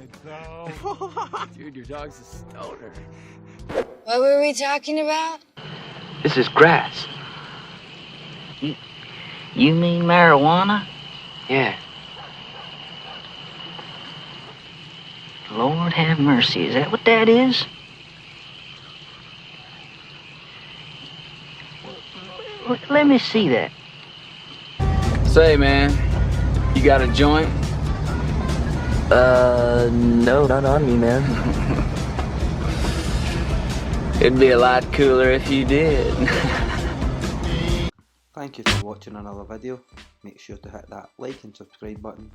you go. Dude, your dog's a stoner. What were we talking about? This is grass. You mean marijuana? Yeah. Lord have mercy, is that what that is? Let me see that. Say, man, you got a joint? No, not on me, man. It'd be a lot cooler if you did. Thank you for watching another video. Make sure to hit that like and subscribe button.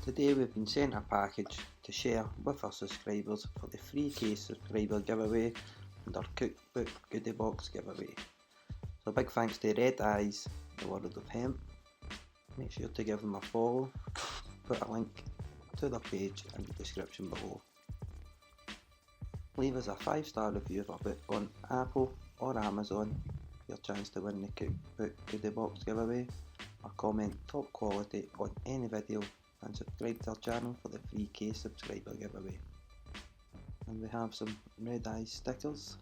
Today we've been sent a package to share with our subscribers for the free case subscriber giveaway and our cookbook goodie box giveaway. So big thanks to Red Eyes, the World of Hemp. Make sure to give them a follow. Put a link to their page in the description below. Leave us a 5-star review of our book on Apple or Amazon for your chance to win the cookbook goodie box giveaway, or comment top quality on any video and subscribe to our channel for the free case subscriber giveaway. And we have some Red Eyes stickers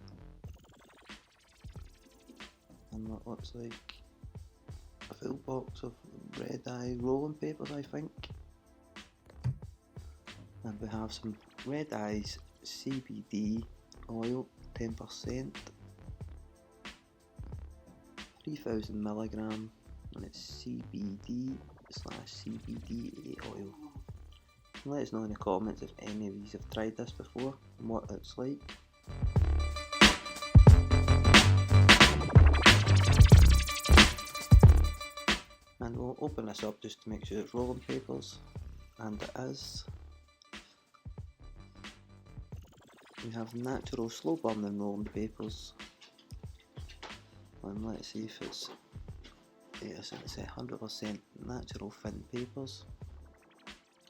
and what looks like a full box of Red Eye rolling papers, I think. And we have some Red Eyes CBD oil, 10%, 3000mg, and it's CBD/CBDA oil. Let us know in the comments if any of these have tried this before and what it's like. And we'll open this up just to make sure it's rolling papers, and it is. We have natural slow burning rolling papers, and let's see if it's, yes, it's 100% natural thin papers,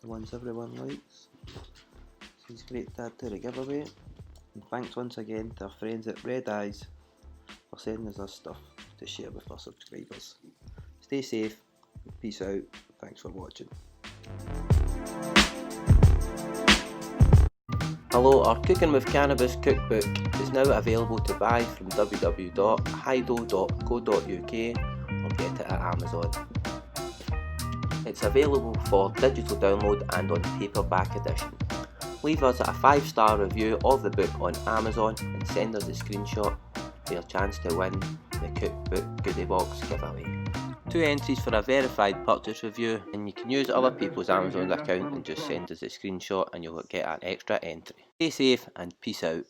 the ones everyone likes. So it's great to add to the giveaway, and thanks once again to our friends at Red Eyes for sending us our stuff to share with our subscribers. Stay safe, peace out, thanks for watching. Hello, our Cooking with Cannabis cookbook is now available to buy from www.hido.co.uk or get it at Amazon. It's available for digital download and on paperback edition. Leave us a 5-star review of the book on Amazon and send us a screenshot for your chance to win the cookbook goodie box giveaway. 2 entries for a verified purchase review, and you can use other people's Amazon account and just send us a screenshot and you'll get an extra entry. Stay safe and peace out.